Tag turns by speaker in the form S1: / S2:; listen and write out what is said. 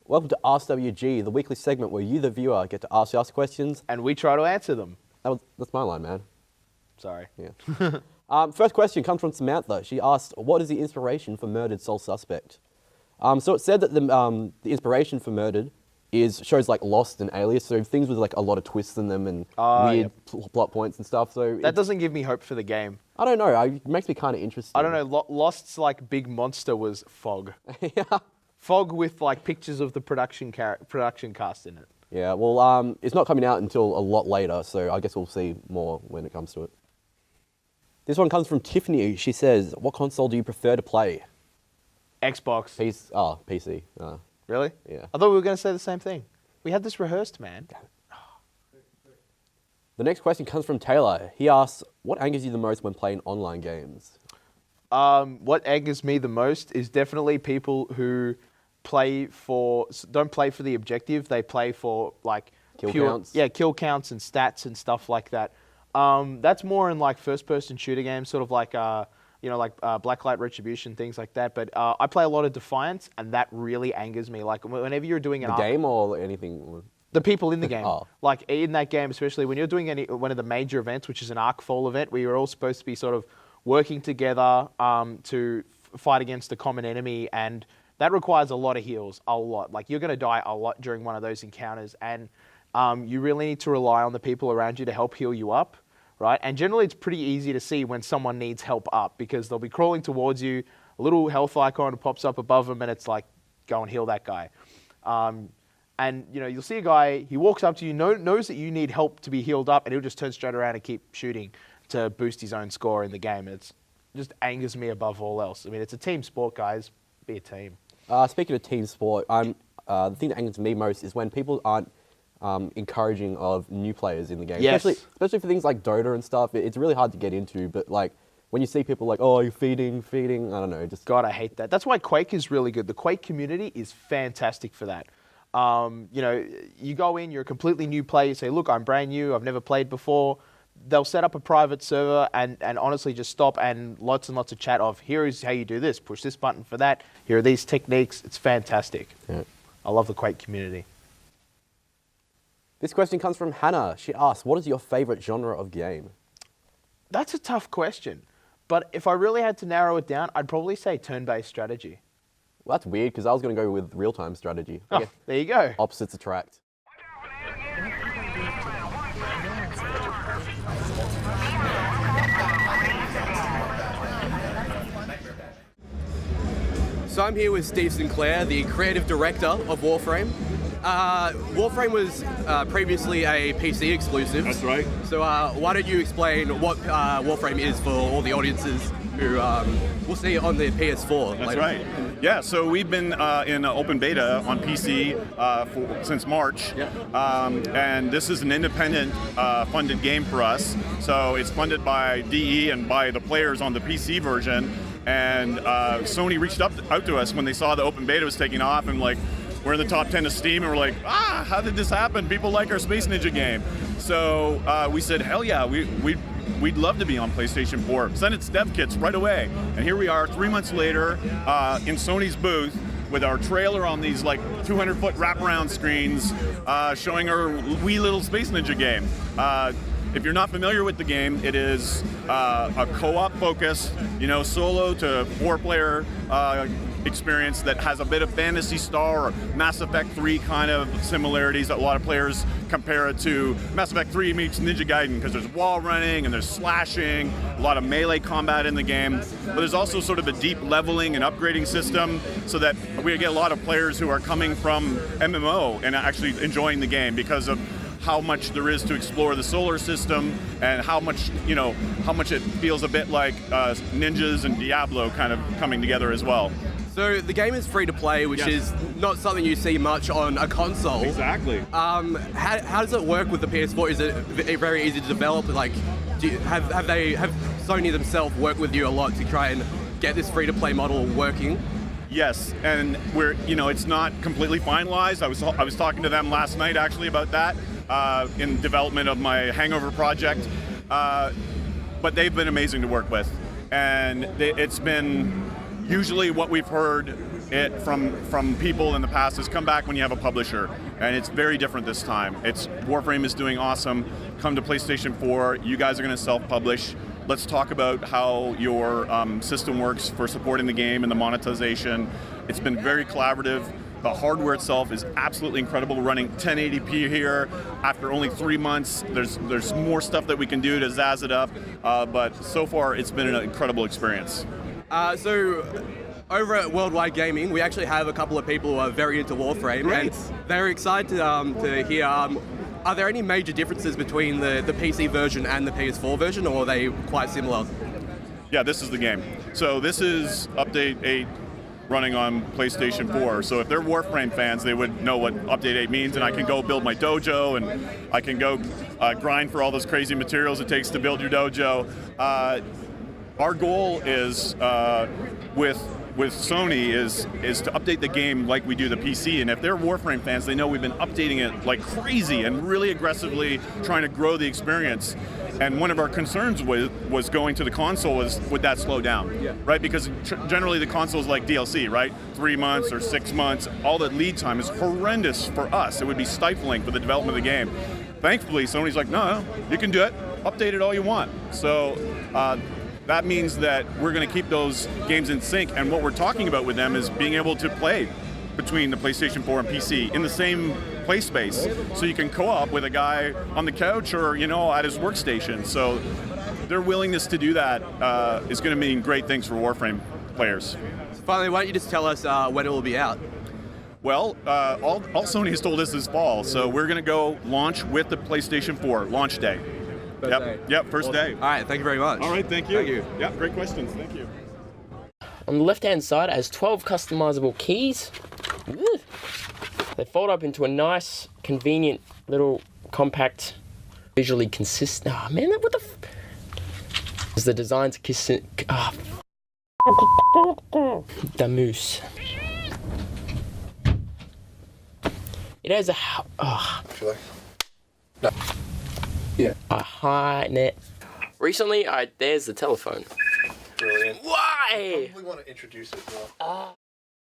S1: Welcome to RSWG, the weekly segment where you, the viewer, get to ask us questions.
S2: And we try to answer them.
S1: That's my line, man.
S2: Sorry.
S1: Yeah. First question comes from Samantha. She asked, what is the inspiration for Murdered Sole Suspect? So it said that the inspiration for Murdered is shows like Lost and Alias, so things with like a lot of twists in them and weird plot points and stuff. So
S2: that doesn't give me hope for the game.
S1: I don't know. It makes me kind of interested.
S2: I don't know. Lost's like big monster was Fog.
S1: Yeah.
S2: Fog with like pictures of the production cast in it.
S1: Yeah. Well, it's not coming out until a lot later, so I guess we'll see more when it comes to it. This one comes from Tiffany. She says, "What console do you prefer to play?"
S2: Xbox.
S1: PC.
S2: Really?
S1: Yeah.
S2: I thought we were going to say the same thing. We had this rehearsed, man.
S1: The next question comes from Taylor. He asks, what angers you the most when playing online games?
S2: What angers me the most is definitely people who don't play for the objective. They play for like
S1: kill counts.
S2: Yeah, kill counts and stats and stuff like that. That's more in like first-person shooter games, sort of like Blacklight Retribution, things like that. But I play a lot of Defiance, and that really angers me. Like whenever you're doing
S1: the game or anything.
S2: The people in the game.
S1: Oh.
S2: Like in that game, especially when you're doing one of the major events, which is an Arkfall event, where you're all supposed to be sort of working together to fight against a common enemy, and that requires a lot of heals, a lot. Like you're going to die a lot during one of those encounters, and you really need to rely on the people around you to help heal you up, right? And generally it's pretty easy to see when someone needs help up because they'll be crawling towards you, a little health icon pops up above them, and it's like, go and heal that guy. And you'll see a guy, he walks up to you, knows that you need help to be healed up, and he'll just turn straight around and keep shooting to boost his own score in the game. It just angers me above all else. I mean, it's a team sport, guys. Be a team.
S1: Speaking of team sport, the thing that angers me most is when people aren't encouraging of new players in the game.
S2: Yes.
S1: Especially for things like Dota and stuff. It's really hard to get into, but like when you see people like, oh, you're feeding, I don't know.
S2: God, I hate that. That's why Quake is really good. The Quake community is fantastic for that. You go in, you're a completely new player, you say, look, I'm brand new, I've never played before. They'll set up a private server and honestly just stop and lots of chat of, here is how you do this, push this button for that, here are these techniques. It's fantastic.
S1: Yeah.
S2: I love the Quake community.
S1: This question comes from Hannah. She asks, what is your favorite genre of game?
S2: That's a tough question. But if I really had to narrow it down, I'd probably say turn-based strategy.
S1: Well, that's weird because I was going to go with real-time strategy.
S2: Oh, there you go.
S1: Opposites attract. So I'm here with Steve Sinclair, the creative director of Warframe. Warframe was previously a PC exclusive.
S3: That's right.
S1: So why don't you explain what Warframe is for all the audiences who will see it on the PS4
S3: That's
S1: later.
S3: right. Yeah, so we've been in open beta on PC since March.
S1: Yeah.
S3: And this is an independent funded game for us. So it's funded by DE and by the players on the PC version. And Sony reached out to us when they saw the open beta was taking off, and like, we're in the top 10 of Steam, and we're like, how did this happen? People like our Space Ninja game. So we said, hell yeah, we'd love to be on PlayStation 4. Send its dev kits right away. And here we are 3 months later in Sony's booth with our trailer on these like 200-foot wraparound screens showing our wee little Space Ninja game. If you're not familiar with the game, it is a co-op focused, solo to 4-player experience that has a bit of Phantasy Star or Mass Effect 3 kind of similarities that a lot of players compare it to. Mass Effect 3 meets Ninja Gaiden because there's wall running and there's slashing, a lot of melee combat in the game, but there's also sort of a deep leveling and upgrading system so that we get a lot of players who are coming from MMO and actually enjoying the game because of how much there is to explore the solar system and how much it feels a bit like Ninjas and Diablo kind of coming together as well.
S1: So the game is free to play, which is not something you see much on a console.
S3: Exactly.
S1: How does it work with the PS4? Is it very easy to develop? Like, have Sony themselves worked with you a lot to try and get this free to play model working?
S3: Yes, and it's not completely finalized. I was talking to them last night actually about that in development of my Hangover project, but they've been amazing to work with, and it's been Usually what we've heard from people in the past is come back when you have a publisher, and it's very different this time. Warframe is doing awesome. Come to PlayStation 4. You guys are going to self-publish. Let's talk about how your system works for supporting the game and the monetization. It's been very collaborative. The hardware itself is absolutely incredible, running 1080p here after only 3 months. There's more stuff that we can do to zazz it up, but so far it's been an incredible experience.
S4: So over at Worldwide Gaming, we actually have a couple of people who are very into Warframe,
S3: Great.
S4: and they're excited to hear. Are there any major differences between the PC version and the PS4 version, or are they quite similar?
S3: Yeah, this is the game. So this is Update 8 running on PlayStation 4. So if they're Warframe fans, they would know what Update 8 means, and I can go build my dojo, and I can go grind for all those crazy materials it takes to build your dojo. Our goal is with Sony is to update the game like we do the PC, and if they're Warframe fans, they know we've been updating it like crazy and really aggressively trying to grow the experience. And one of our concerns was going to the console was, would that slow down?
S4: Yeah.
S3: Right? Because generally the console is like DLC, right? 3 months or 6 months. All that lead time is horrendous for us. It would be stifling for the development of the game. Thankfully, Sony's like, no, you can do it. Update it all you want. So that means that we're going to keep those games in sync. And what we're talking about with them is being able to play between the PlayStation 4 and PC in the same play space, so you can co-op with a guy on the couch or at his workstation. So their willingness to do that is going to mean great things for Warframe players.
S4: Finally, why don't you just tell us when it will be out?
S3: Well, all Sony has told us is fall, so we're going to go launch with the PlayStation 4 launch day. Yep, first day.
S4: All right, thank you very much.
S3: All right, thank you.
S4: Thank you.
S3: Yeah, great questions. Thank you.
S5: On the left-hand side, it has 12 customizable keys. Ooh. They fold up into a nice, convenient, little, compact, visually consistent. Oh man, what the? Is the design's kissing? The moose. It has a. No. Yeah. A high net. Recently, there's the telephone.
S6: Brilliant.
S5: Why?
S6: I probably want to introduce it as well.